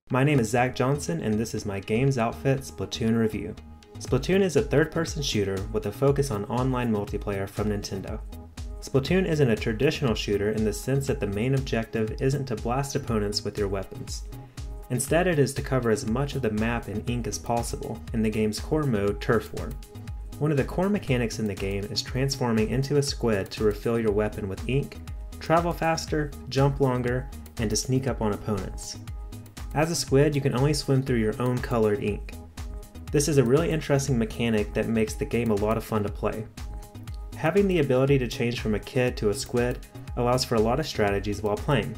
My name is Zach Johnson and this is my Games Outfit Splatoon review. Splatoon is a third-person shooter with a focus on online multiplayer from Nintendo. Splatoon isn't a traditional shooter in the sense that the main objective isn't to blast opponents with your weapons. Instead, it is to cover as much of the map in ink as possible in the game's core mode, Turf War. One of the core mechanics in the game is transforming into a squid to refill your weapon with ink, travel faster, jump longer, and to sneak up on opponents. As a squid, you can only swim through your own colored ink. This is a really interesting mechanic that makes the game a lot of fun to play. Having the ability to change from a kid to a squid allows for a lot of strategies while playing,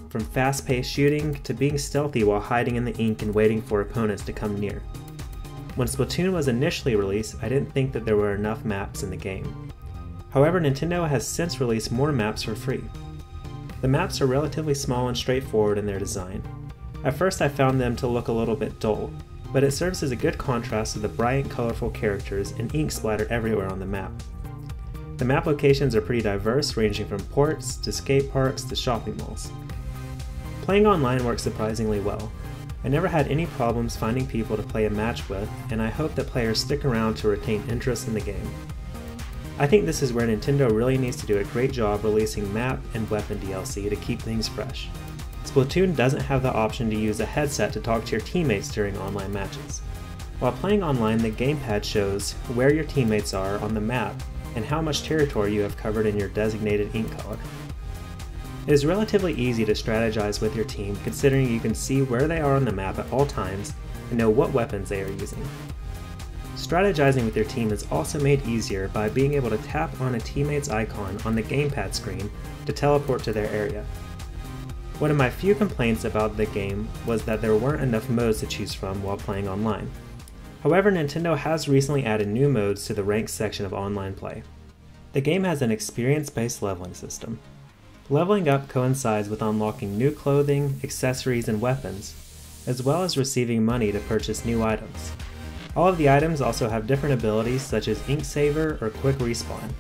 from fast-paced shooting to being stealthy while hiding in the ink and waiting for opponents to come near. When Splatoon was initially released, I didn't think that there were enough maps in the game. However, Nintendo has since released more maps for free. The maps are relatively small and straightforward in their design. At first I found them to look a little bit dull, but it serves as a good contrast to the bright, colorful characters and ink splattered everywhere on the map. The map locations are pretty diverse, ranging from ports to skate parks to shopping malls. Playing online works surprisingly well. I never had any problems finding people to play a match with, and I hope that players stick around to retain interest in the game. I think this is where Nintendo really needs to do a great job releasing map and weapon DLC to keep things fresh. Splatoon doesn't have the option to use a headset to talk to your teammates during online matches. While playing online, the gamepad shows where your teammates are on the map and how much territory you have covered in your designated ink color. It is relatively easy to strategize with your team considering you can see where they are on the map at all times and know what weapons they are using. Strategizing with your team is also made easier by being able to tap on a teammate's icon on the gamepad screen to teleport to their area. One of my few complaints about the game was that there weren't enough modes to choose from while playing online. However, Nintendo has recently added new modes to the ranked section of online play. The game has an experience-based leveling system. Leveling up coincides with unlocking new clothing, accessories, and weapons, as well as receiving money to purchase new items. All of the items also have different abilities such as Ink Saver or Quick Respawn.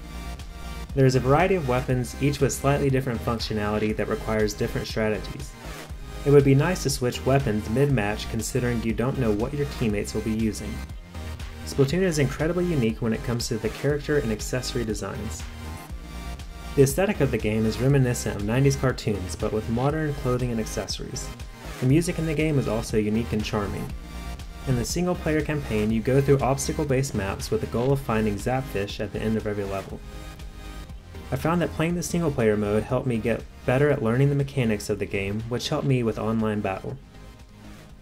There is a variety of weapons, each with slightly different functionality that requires different strategies. It would be nice to switch weapons mid-match considering you don't know what your teammates will be using. Splatoon is incredibly unique when it comes to the character and accessory designs. The aesthetic of the game is reminiscent of 90s cartoons, but with modern clothing and accessories. The music in the game is also unique and charming. In the single-player campaign, you go through obstacle-based maps with the goal of finding Zapfish at the end of every level. I found that playing the single-player mode helped me get better at learning the mechanics of the game, which helped me with online battle.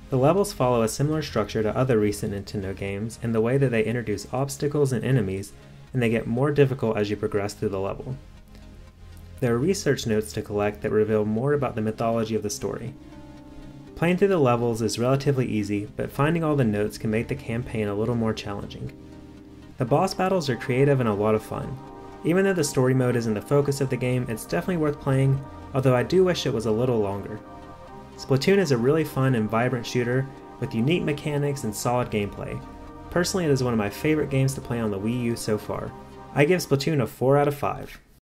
The levels follow a similar structure to other recent Nintendo games in the way that they introduce obstacles and enemies, and they get more difficult as you progress through the level. There are research notes to collect that reveal more about the mythology of the story. Playing through the levels is relatively easy, but finding all the notes can make the campaign a little more challenging. The boss battles are creative and a lot of fun. Even though the story mode isn't the focus of the game, it's definitely worth playing, although I do wish it was a little longer. Splatoon is a really fun and vibrant shooter with unique mechanics and solid gameplay. Personally, it is one of my favorite games to play on the Wii U so far. I give Splatoon a 4 out of 5.